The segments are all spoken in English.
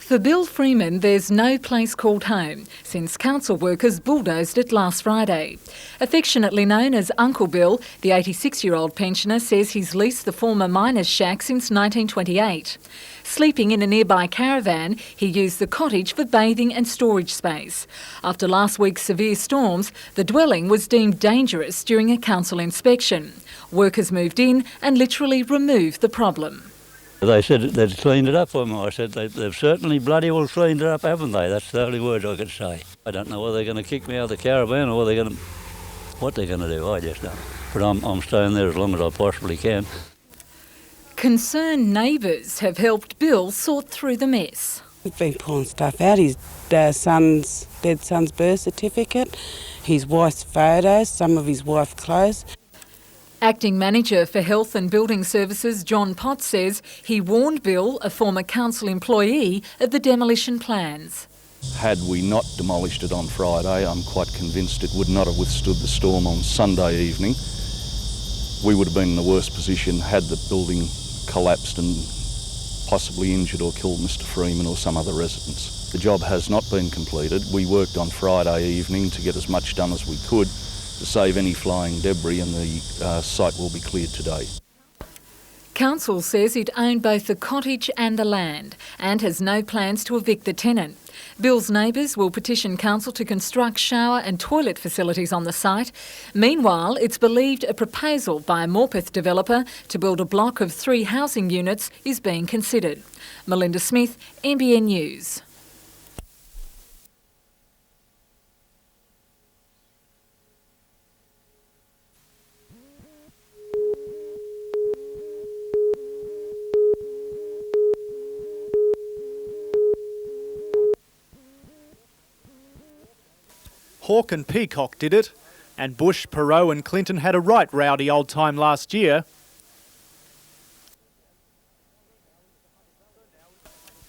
For Bill Freeman, there's no place called home since council workers bulldozed it last Friday. Affectionately known as Uncle Bill, the 86-year-old pensioner says he's leased the former miners' shack since 1928. Sleeping in a nearby caravan, he used the cottage for bathing and storage space. After last week's severe storms, the dwelling was deemed dangerous during a council inspection. Workers moved in and literally removed the problem. They said they'd cleaned it up for me. I said, they've certainly bloody well cleaned it up, haven't they? That's the only word I could say. I don't know whether they're going to kick me out of the caravan or what they're going to do, I just don't. But I'm staying there as long as I possibly can. Concerned neighbours have helped Bill sort through the mess. We've been pulling stuff out, his dead son's birth certificate, his wife's photos, some of his wife's clothes. Acting Manager for Health and Building Services John Potts says he warned Bill, a former council employee, of the demolition plans. Had we not demolished it on Friday, I'm quite convinced it would not have withstood the storm on Sunday evening. We would have been in a worse position had the building collapsed and possibly injured or killed Mr Freeman or some other residents. The job has not been completed. We worked on Friday evening to get as much done as we could to save any flying debris, and the site will be cleared today. Council says it owned both the cottage and the land and has no plans to evict the tenant. Bill's neighbours will petition council to construct shower and toilet facilities on the site. Meanwhile, it's believed a proposal by a Morpeth developer to build a block of 3 housing units is being considered. Melinda Smith, NBN News. Hawke and Peacock did it, and Bush, Perot and Clinton had a right rowdy old time last year.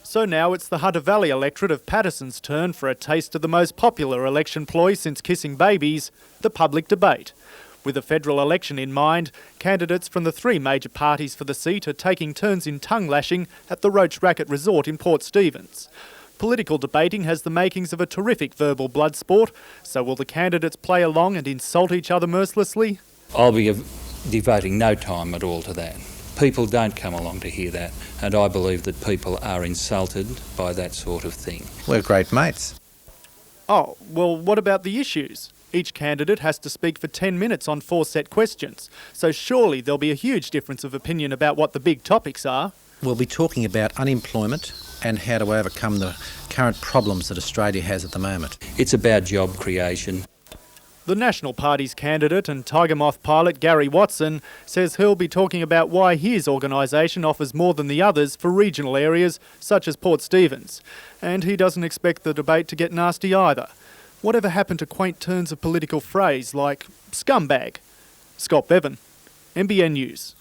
So now it's the Hunter Valley electorate of Patterson's turn for a taste of the most popular election ploy since kissing babies, the public debate. With the federal election in mind, candidates from the 3 major parties for the seat are taking turns in tongue-lashing at the Roach Racket Resort in Port Stephens. Political debating has the makings of a terrific verbal blood sport, so will the candidates play along and insult each other mercilessly? I'll be devoting no time at all to that. People don't come along to hear that, and I believe that people are insulted by that sort of thing. We're great mates. Oh, well, what about the issues? Each candidate has to speak for 10 minutes on 4 set questions, so surely there'll be a huge difference of opinion about what the big topics are. We'll be talking about unemployment and how to overcome the current problems that Australia has at the moment. It's about job creation. The National Party's candidate and Tiger Moth pilot Gary Watson says he'll be talking about why his organisation offers more than the others for regional areas such as Port Stephens. And he doesn't expect the debate to get nasty either. Whatever happened to quaint turns of political phrase like scumbag? Scott Bevan, NBN News.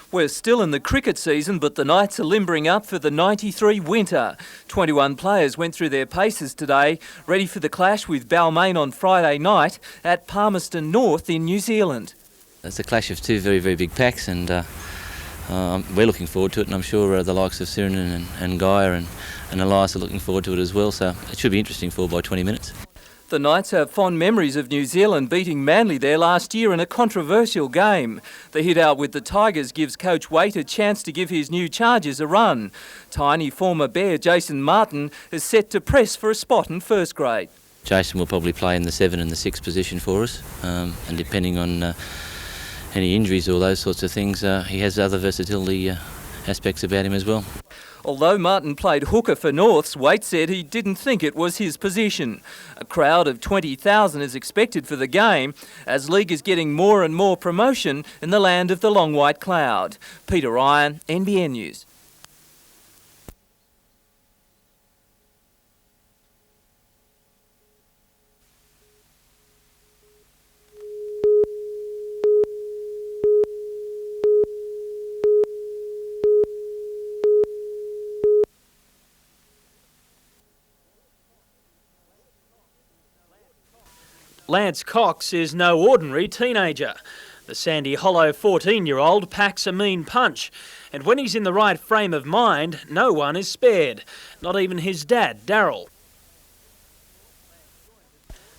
We're still in the cricket season, but the Knights are limbering up for the 93 winter. 21 players went through their paces today, ready for the clash with Balmain on Friday night at Palmerston North in New Zealand. It's a clash of 2 very, very big packs, and we're looking forward to it, and I'm sure the likes of Sirenin and Gaia and Elias are looking forward to it as well, so it should be interesting for by 20 minutes. The Knights have fond memories of New Zealand beating Manly there last year in a controversial game. The hit out with the Tigers gives coach Waite a chance to give his new Chargers a run. Tiny former Bear Jason Martin is set to press for a spot in first grade. Jason will probably play in the 7 and the 6 position for us, and depending on any injuries or those sorts of things, he has other versatility aspects about him as well. Although Martin played hooker for Norths, Waite said he didn't think it was his position. A crowd of 20,000 is expected for the game, as league is getting more and more promotion in the land of the long white cloud. Peter Ryan, NBN News. Lance Cox is no ordinary teenager. The Sandy Hollow 14-year-old packs a mean punch, and when he's in the right frame of mind, no one is spared, not even his dad, Darryl.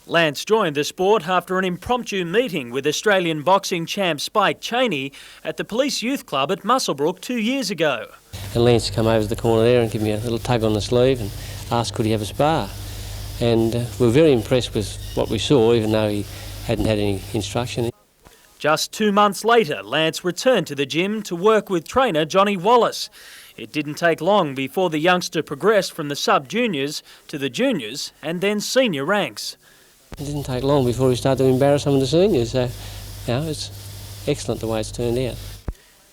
Lance joined the sport after an impromptu meeting with Australian boxing champ Spike Chaney at the Police Youth Club at Muswellbrook 2 years ago. And Lance come over to the corner there and give me a little tug on the sleeve and asked could he have a spar. And we were very impressed with what we saw, even though he hadn't had any instruction. Just 2 months later, Lance returned to the gym to work with trainer Johnny Wallace. It didn't take long before the youngster progressed from the sub-juniors to the juniors and then senior ranks. It didn't take long before he started to embarrass some of the seniors, so it's excellent the way it's turned out.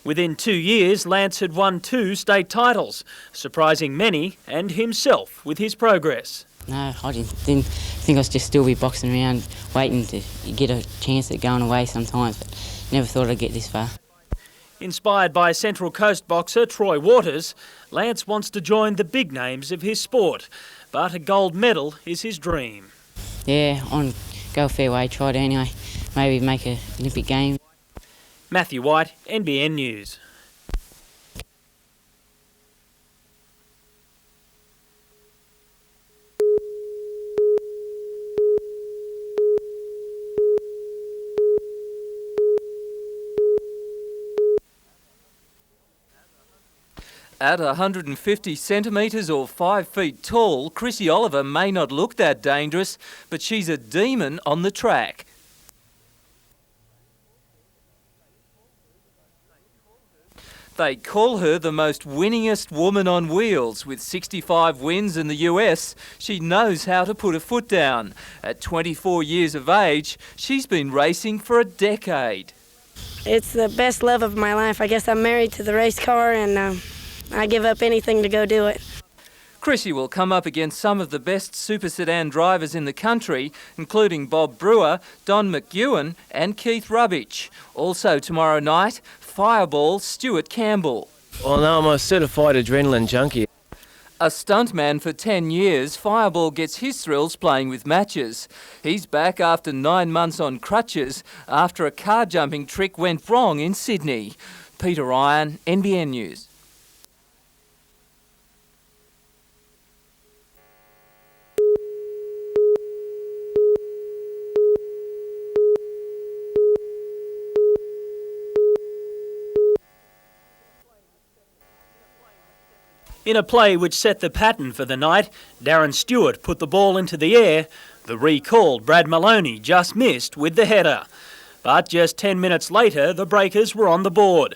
Within 2 years, Lance had won 2 state titles, surprising many and himself with his progress. No, I didn't think I'd just still be boxing around waiting to get a chance at going away sometimes, but never thought I'd get this far. Inspired by Central Coast boxer Troy Waters, Lance wants to join the big names of his sport, but a gold medal is his dream. Yeah, go a fair way, try it anyway, maybe make an Olympic game. Matthew White, NBN News. At 150 centimetres or 5 feet tall, Chrissy Oliver may not look that dangerous, but she's a demon on the track. They call her the most winningest woman on wheels. With 65 wins in the US, she knows how to put a foot down. At 24 years of age, she's been racing for a decade. It's the best love of my life. I guess I'm married to the race car and I give up anything to go do it. Chrissy will come up against some of the best super sedan drivers in the country, including Bob Brewer, Don McEwen and Keith Rubbich. Also tomorrow night, Fireball Stuart Campbell. Well, no, I'm a certified adrenaline junkie. A stuntman for 10 years, Fireball gets his thrills playing with matches. He's back after 9 months on crutches after a car jumping trick went wrong in Sydney. Peter Ryan, NBN News. In a play which set the pattern for the night, Darren Stewart put the ball into the air. The recalled Brad Maloney just missed with the header. But just 10 minutes later, the Breakers were on the board.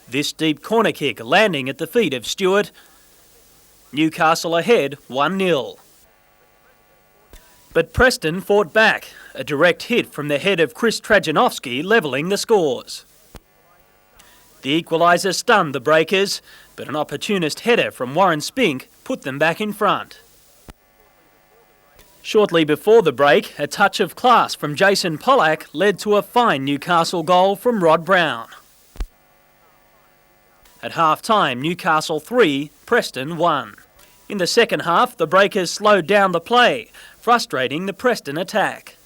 This deep corner kick landing at the feet of Stewart. Newcastle ahead 1-0. But Preston fought back. A direct hit from the head of Chris Trajanowski levelling the scores. The equaliser stunned the Breakers, but an opportunist header from Warren Spink put them back in front. Shortly before the break, a touch of class from Jason Pollack led to a fine Newcastle goal from Rod Brown. At half-time, Newcastle 3, Preston 1. In the second half, the Breakers slowed down the play, frustrating the Preston attack.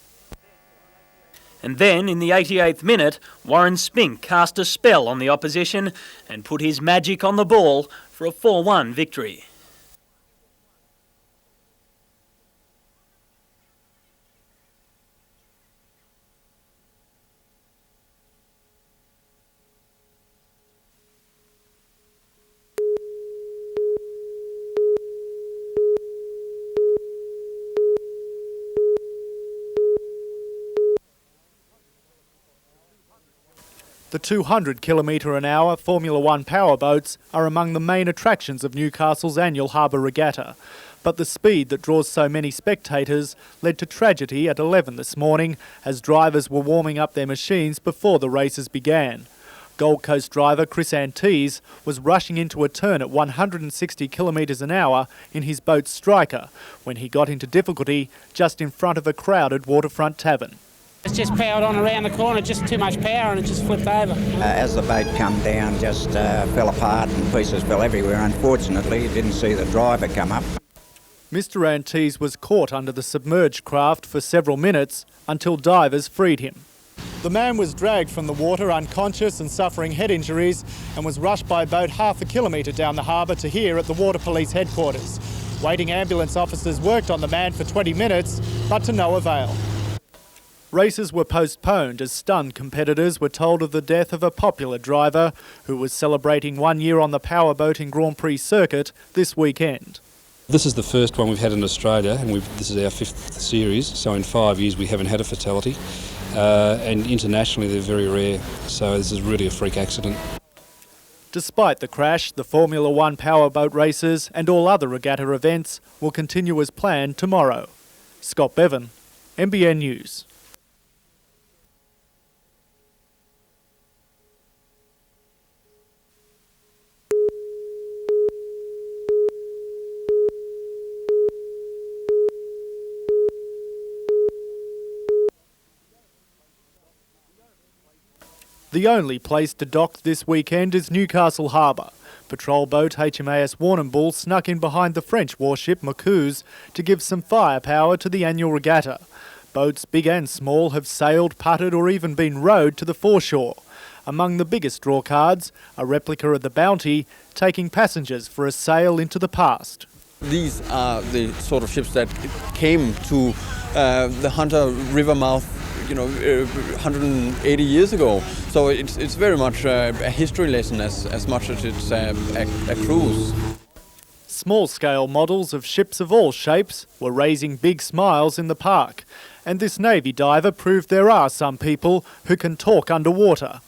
And then, in the 88th minute, Warren Spink cast a spell on the opposition and put his magic on the ball for a 4-1 victory. The 200 km/h Formula One powerboats are among the main attractions of Newcastle's annual harbour regatta. But the speed that draws so many spectators led to tragedy at 11 this morning as drivers were warming up their machines before the races began. Gold Coast driver Chris Antes was rushing into a turn at 160 km/h in his boat Striker when he got into difficulty just in front of a crowded waterfront tavern. It's just powered on around the corner, just too much power and it just flipped over. As the boat come down, just fell apart and pieces fell everywhere. Unfortunately, you didn't see the driver come up. Mr Antes was caught under the submerged craft for several minutes until divers freed him. The man was dragged from the water unconscious and suffering head injuries and was rushed by boat half a kilometre down the harbour to here at the Water Police headquarters. Waiting ambulance officers worked on the man for 20 minutes, but to no avail. Races were postponed as stunned competitors were told of the death of a popular driver who was celebrating 1 year on the powerboating Grand Prix circuit this weekend. This is the first one we've had in Australia, and this is our 5th series, so in 5 years we haven't had a fatality. And internationally they're very rare, so this is really a freak accident. Despite the crash, the Formula One powerboat races and all other regatta events will continue as planned tomorrow. Scott Bevan, NBN News. The only place to dock this weekend is Newcastle Harbour. Patrol boat HMAS Warrnambool snuck in behind the French warship Macuse to give some firepower to the annual regatta. Boats big and small have sailed, putted or even been rowed to the foreshore. Among the biggest drawcards, a replica of the Bounty taking passengers for a sail into the past. These are the sort of ships that came to the Hunter River mouth 180 years ago. So it's very much a history lesson as much as it's a cruise. Small-scale models of ships of all shapes were raising big smiles in the park, and this Navy diver proved there are some people who can talk underwater.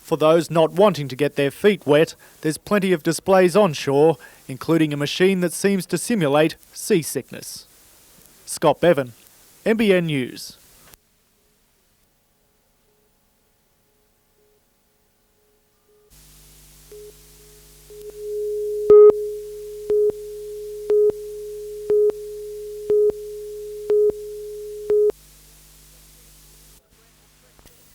For those not wanting to get their feet wet, there's plenty of displays on shore, including a machine that seems to simulate seasickness. Scott Bevan, NBN News.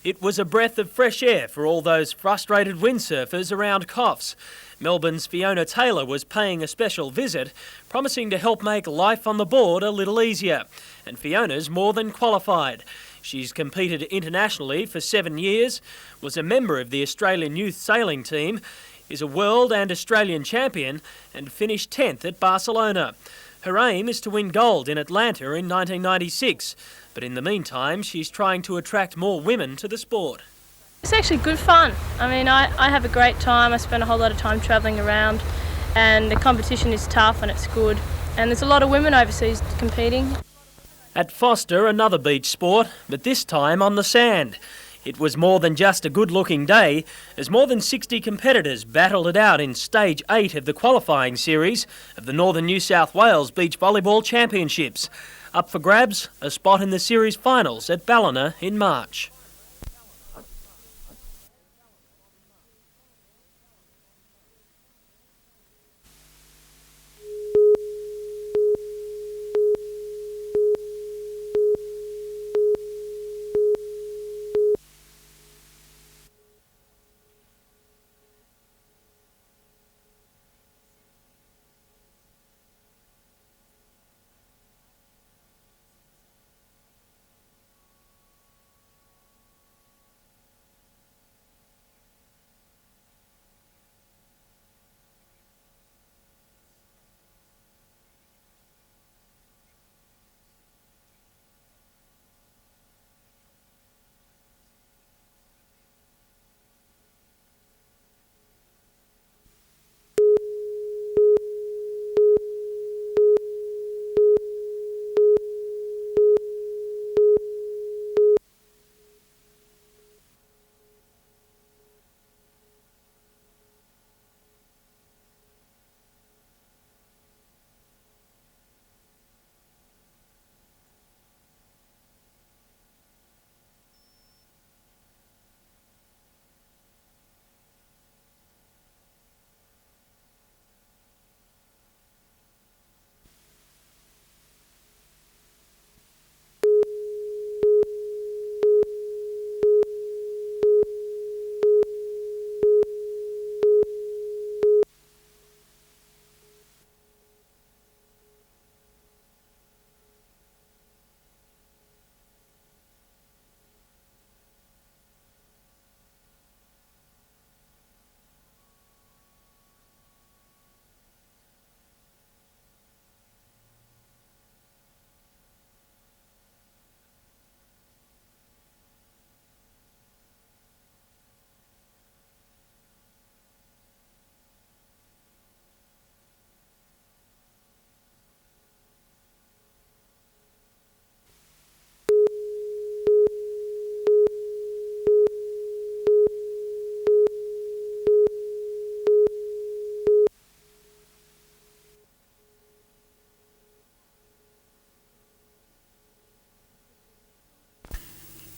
It was a breath of fresh air for all those frustrated windsurfers around Coffs. Melbourne's Fiona Taylor was paying a special visit, promising to help make life on the board a little easier. And Fiona's more than qualified. She's competed internationally for 7 years, was a member of the Australian youth sailing team, is a world and Australian champion, and finished 10th at Barcelona. Her aim is to win gold in Atlanta in 1996. But in the meantime, she's trying to attract more women to the sport. It's actually good fun. I mean, I have a great time. I spend a whole lot of time travelling around, and the competition is tough and it's good. And there's a lot of women overseas competing. At Foster, another beach sport, but this time on the sand. It was more than just a good-looking day, as more than 60 competitors battled it out in Stage 8 of the qualifying series of the Northern New South Wales Beach Volleyball Championships. Up for grabs, a spot in the series finals at Ballina in March.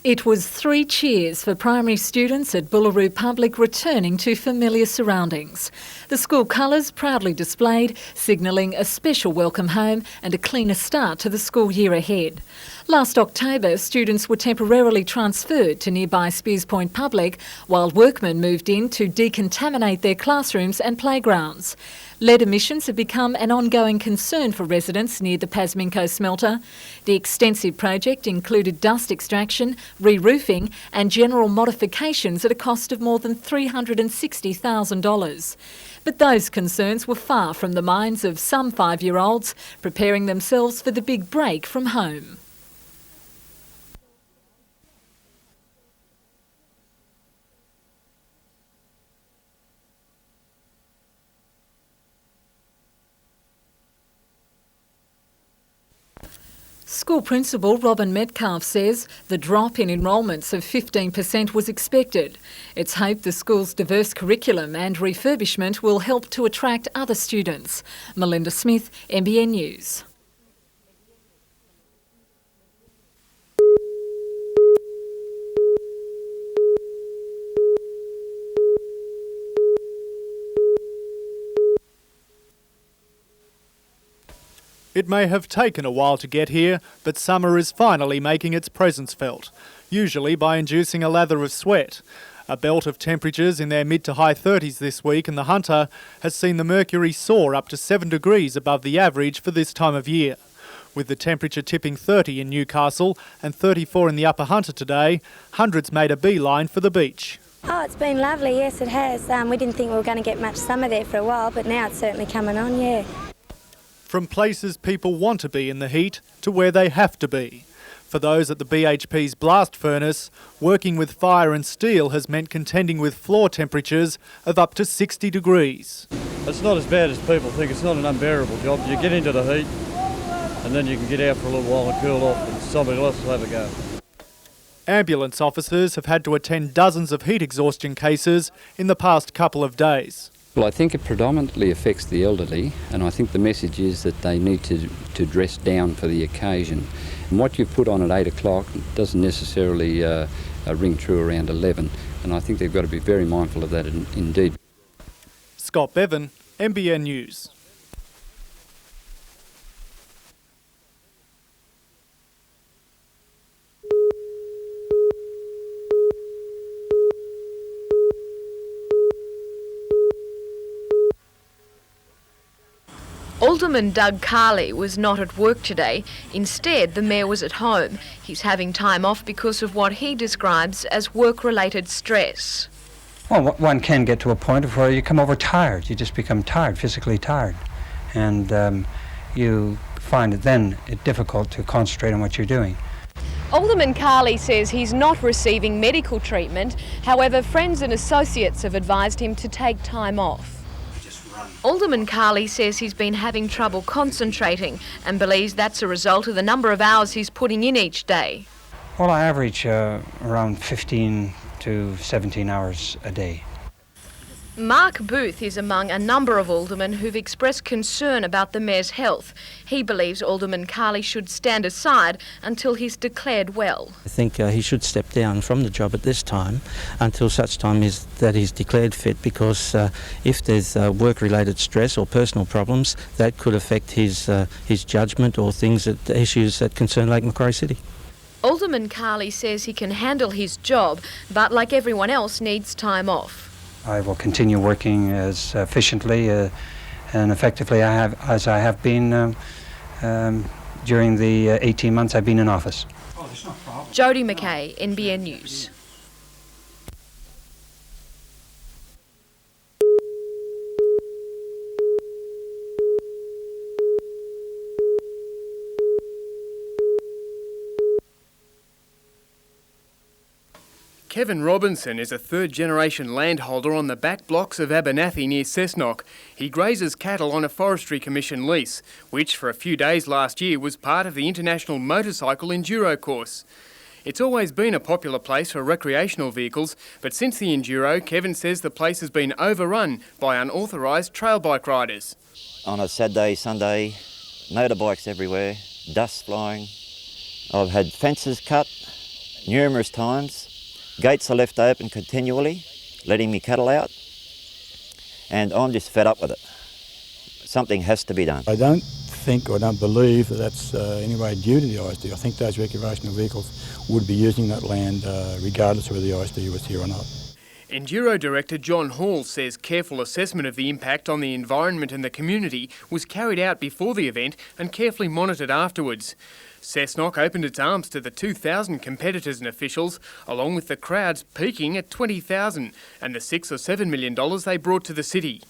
It was 3 cheers for primary students at Bullaroo Public returning to familiar surroundings. The school colours proudly displayed, signalling a special welcome home and a cleaner start to the school year ahead. Last October, students were temporarily transferred to nearby Spears Point Public, while workmen moved in to decontaminate their classrooms and playgrounds. Lead emissions have become an ongoing concern for residents near the Pasminco smelter. The extensive project included dust extraction, re-roofing and general modifications at a cost of more than $360,000. But those concerns were far from the minds of some 5-year-olds preparing themselves for the big break from home. School Principal Robin Metcalf says the drop in enrolments of 15% was expected. It's hoped the school's diverse curriculum and refurbishment will help to attract other students. Melinda Smith, NBN News. It may have taken a while to get here, but summer is finally making its presence felt, usually by inducing a lather of sweat. A belt of temperatures in their mid to high 30s this week in the Hunter has seen the mercury soar up to 7 degrees above the average for this time of year. With the temperature tipping 30 in Newcastle and 34 in the Upper Hunter today, hundreds made a beeline for the beach. Oh, it's been lovely, yes it has. We didn't think we were going to get much summer there for a while, but now it's certainly coming on, yeah. From places people want to be in the heat to where they have to be. For those at the BHP's blast furnace, working with fire and steel has meant contending with floor temperatures of up to 60 degrees. It's not as bad as people think. It's not an unbearable job. You get into the heat and then you can get out for a little while and cool off and somebody else will have a go. Ambulance officers have had to attend dozens of heat exhaustion cases in the past couple of days. Well, I think it predominantly affects the elderly, and I think the message is that they need to dress down for the occasion. And what you put on at 8 o'clock doesn't necessarily ring true around 11, and I think they've got to be very mindful of that indeed. Scott Bevan, NBN News. Alderman Doug Carley was not at work today. Instead, the Mayor was at home. He's having time off because of what he describes as work-related stress. Well, one can get to a point where you come over tired. You just become tired, physically tired. And you find it then difficult to concentrate on what you're doing. Alderman Carley says he's not receiving medical treatment. However, friends and associates have advised him to take time off. Alderman Carley says he's been having trouble concentrating and believes that's a result of the number of hours he's putting in each day. Well, I average around 15 to 17 hours a day. Mark Booth is among a number of aldermen who've expressed concern about the Mayor's health. He believes Alderman Carley should stand aside until he's declared well. I think he should step down from the job at this time until such time that he's declared fit, because if there's work-related stress or personal problems, that could affect his judgment or issues that concern Lake Macquarie City. Alderman Carley says he can handle his job, but like everyone else needs time off. I will continue working as efficiently and effectively as I have been during the 18 months I've been in office. Jodie McKay, NBN News. Kevin Robinson is a third-generation landholder on the back blocks of Abernathy near Cessnock. He grazes cattle on a Forestry Commission lease, which for a few days last year was part of the International Motorcycle Enduro course. It's always been a popular place for recreational vehicles, but since the Enduro, Kevin says the place has been overrun by unauthorised trail bike riders. On a Saturday, Sunday, motorbikes everywhere, dust flying. I've had fences cut, numerous times. Gates are left open continually, letting me cattle out, and I'm just fed up with it. Something has to be done. I don't think or don't believe that that's anyway due to the ISD. I think those recreational vehicles would be using that land regardless of whether the ISD was here or not. Enduro Director John Hall says careful assessment of the impact on the environment and the community was carried out before the event and carefully monitored afterwards. Cessnock opened its arms to the 2,000 competitors and officials, along with the crowds peaking at 20,000 and the $6 or $7 million they brought to the city.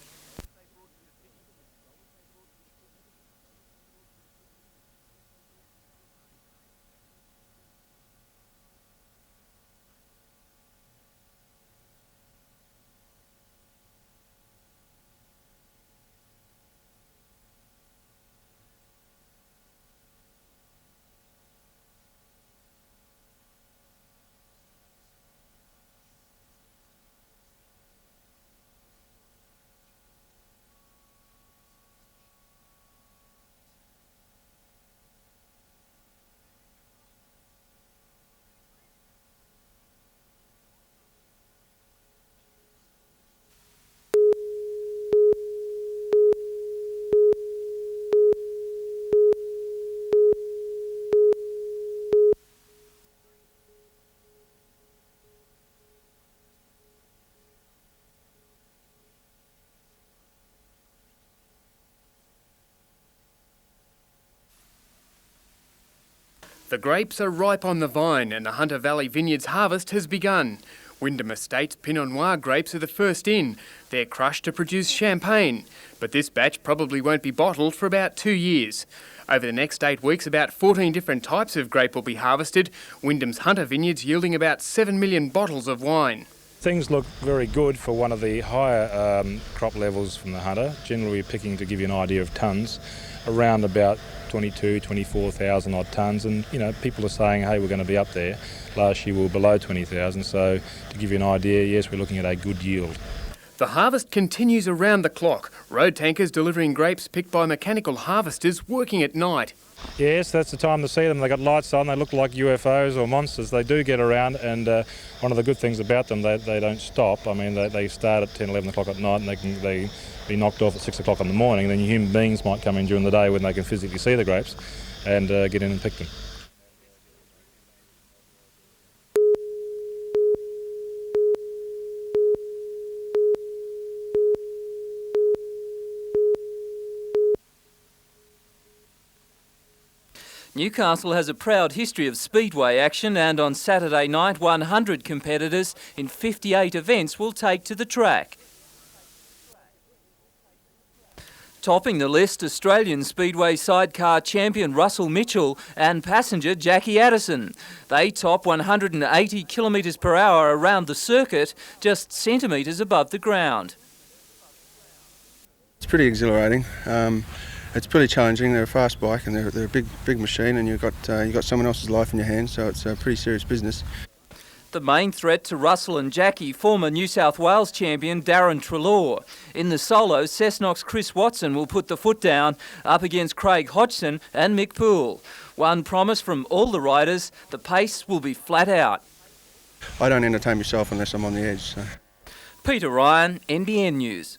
The grapes are ripe on the vine and the Hunter Valley Vineyards harvest has begun. Wyndham Estates Pinot Noir grapes are the first in. They're crushed to produce champagne, but this batch probably won't be bottled for about 2 years. Over the next 8 weeks, about 14 different types of grape will be harvested, Wyndham's Hunter Vineyards yielding about 7 million bottles of wine. Things look very good for one of the higher crop levels from the Hunter. Generally we're picking, to give you an idea of tonnes, around about 24,000 odd tonnes, and you know, people are saying, hey, we're going to be up there. Last year we were below 20,000, so to give you an idea, yes, we're looking at a good yield. The harvest continues around the clock. Road tankers delivering grapes picked by mechanical harvesters working at night. Yes, that's the time to see them. They've got lights on, they look like UFOs or monsters. They do get around, and one of the good things about them, they don't stop. I mean, they start at 10, 11 o'clock at night, and they be knocked off at 6 o'clock in the morning. Then human beings might come in during the day when they can physically see the grapes and get in and pick them. Newcastle has a proud history of speedway action, and on Saturday night 100 competitors in 58 events will take to the track. Topping the list, Australian Speedway sidecar champion Russell Mitchell and passenger Jackie Addison. They top 180 kilometres per hour around the circuit, just centimetres above the ground. It's pretty exhilarating. It's pretty challenging. They're a fast bike and they're a big machine, and you've got someone else's life in your hands, so it's a pretty serious business. The main threat to Russell and Jackie, former New South Wales champion Darren Treloar. In the solo, Cessnock's Chris Watson will put the foot down up against Craig Hodgson and Mick Poole. One promise from all the riders, the pace will be flat out. I don't entertain myself unless I'm on the edge. So. Peter Ryan, NBN News.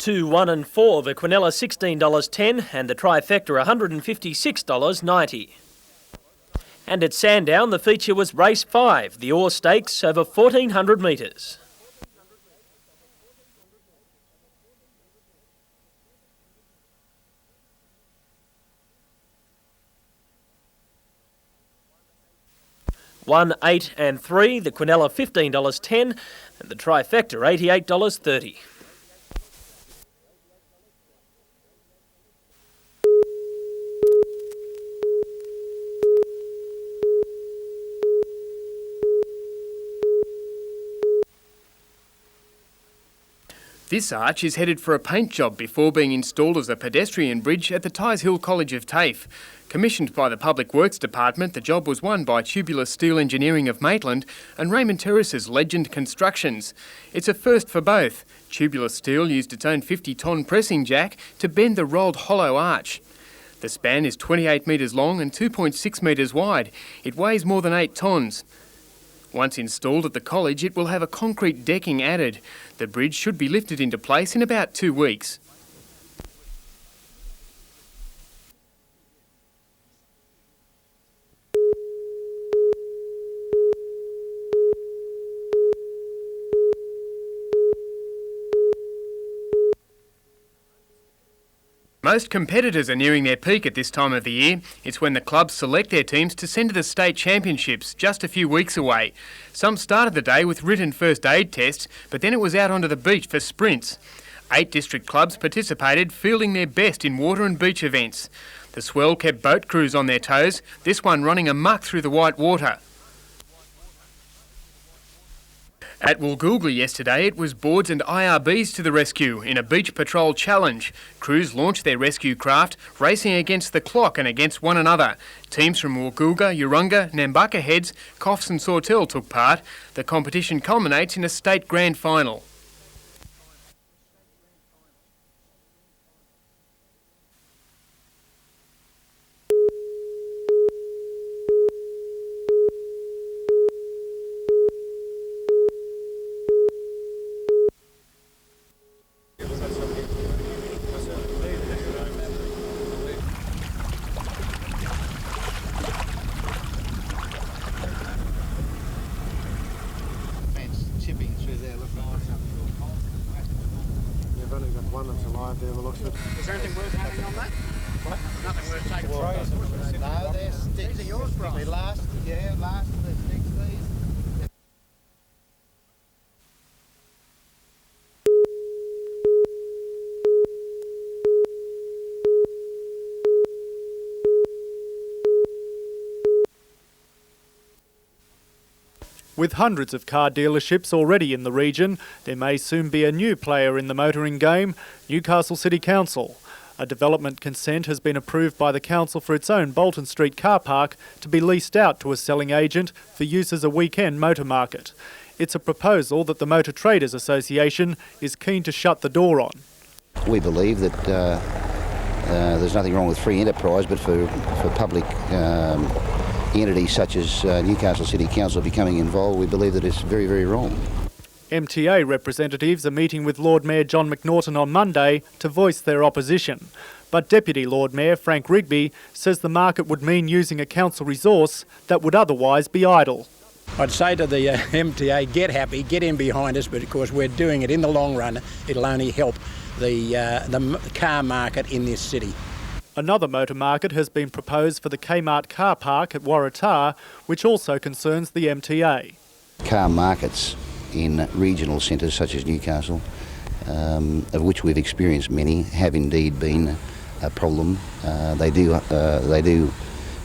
2, 1 and 4, the Quinella $16.10 and the trifecta $156.90. And at Sandown, the feature was race 5, the Ore Stakes, over 1,400 metres. One, 8 and 3, the Quinella $15.10 and the trifecta $88.30. This arch is headed for a paint job before being installed as a pedestrian bridge at the Tighes Hill College of TAFE. Commissioned by the Public Works Department, the job was won by Tubular Steel Engineering of Maitland and Raymond Terrace's Legend Constructions. It's a first for both. Tubular Steel used its own 50-tonne pressing jack to bend the rolled hollow arch. The span is 28 metres long and 2.6 metres wide. It weighs more than 8 tonnes. Once installed at the college, it will have a concrete decking added. The bridge should be lifted into place in about 2 weeks. Most competitors are nearing their peak at this time of the year. It's when the clubs select their teams to send to the state championships, just a few weeks away. Some started the day with written first aid tests, but then it was out onto the beach for sprints. 8 district clubs participated, fielding their best in water and beach events. The swell kept boat crews on their toes, this one running amok through the white water. At Woolgoolga yesterday, it was boards and IRBs to the rescue in a beach patrol challenge. Crews launched their rescue craft, racing against the clock and against one another. Teams from Woolgoolga, Urunga, Nambucca Heads, Coffs and Sawtell took part. The competition culminates in a state grand final. Chipping through there, look nice. You've only got one that's alive there, looks it. Is there anything worth having on that? What? Nothing worth taking photos. No, they're sticks. These are yours, Brian? They last of the sticks, these. With hundreds of car dealerships already in the region, there may soon be a new player in the motoring game, Newcastle City Council. A development consent has been approved by the council for its own Bolton Street car park to be leased out to a selling agent for use as a weekend motor market. It's a proposal that the Motor Traders Association is keen to shut the door on. We believe that there's nothing wrong with free enterprise, but for public entities such as Newcastle City Council becoming involved, we believe that it's very, very wrong. MTA representatives are meeting with Lord Mayor John McNaughton on Monday to voice their opposition. But Deputy Lord Mayor Frank Rigby says the market would mean using a council resource that would otherwise be idle. I'd say to the MTA, get happy, get in behind us, but of course we're doing it in the long run. It'll only help the car market in this city. Another motor market has been proposed for the Kmart car park at Waratah, which also concerns the MTA. Car markets in regional centres such as Newcastle, of which we've experienced many, have indeed been a problem. They do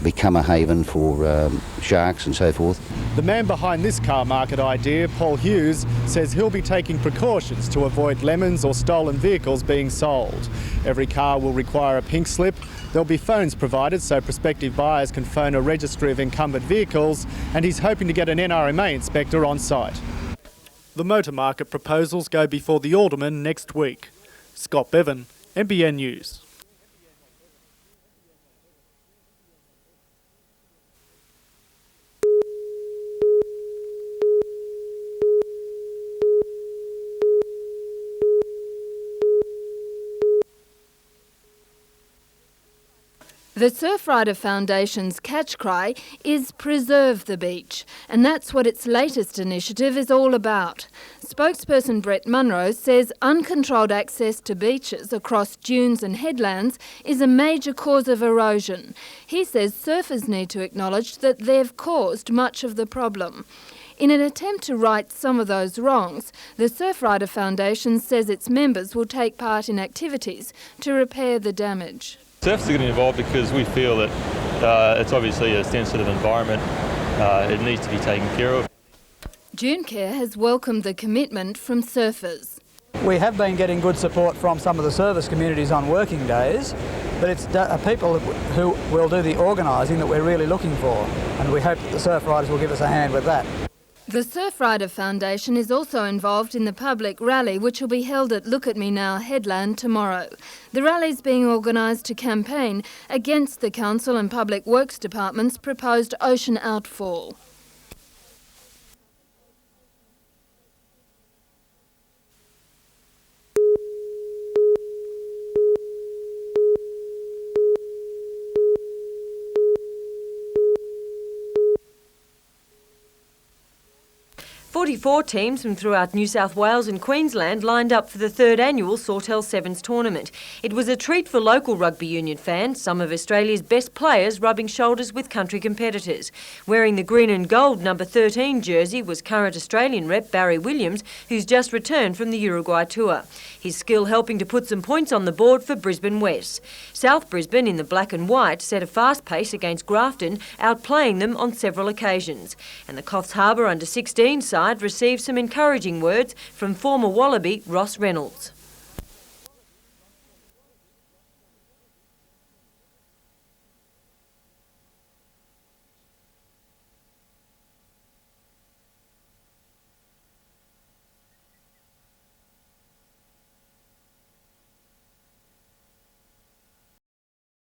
become a haven for sharks and so forth. The man behind this car market idea, Paul Hughes, says he'll be taking precautions to avoid lemons or stolen vehicles being sold. Every car will require a pink slip. There'll be phones provided so prospective buyers can phone a registry of encumbered vehicles, and he's hoping to get an NRMA inspector on site. The motor market proposals go before the Alderman next week. Scott Bevan, NBN News. The Surfrider Foundation's catch cry is Preserve the Beach, and that's what its latest initiative is all about. Spokesperson Brett Munro says uncontrolled access to beaches across dunes and headlands is a major cause of erosion. He says surfers need to acknowledge that they've caused much of the problem. In an attempt to right some of those wrongs, the Surfrider Foundation says its members will take part in activities to repair the damage. Surfers are getting involved because we feel that it's obviously a sensitive environment. It needs to be taken care of. Dune Care has welcomed the commitment from surfers. We have been getting good support from some of the service communities on working days, but it's people who will do the organising that we're really looking for, and we hope that the surf riders will give us a hand with that. The Surfrider Foundation is also involved in the public rally which will be held at Look at Me Now headland tomorrow. The rally is being organised to campaign against the Council and Public Works Department's proposed ocean outfall. "44 teams from throughout New South Wales and Queensland lined up for the third annual Sawtell Sevens tournament. It was a treat for local rugby union fans, some of Australia's best players rubbing shoulders with country competitors. Wearing the green and gold number 13 jersey was current Australian rep Barry Williams, who's just returned from the Uruguay tour. His skill helping to put some points on the board for Brisbane West. South Brisbane in the black and white set a fast pace against Grafton, outplaying them on several occasions. And the Coffs Harbour under-16 side received some encouraging words from former Wallaby Ross Reynolds.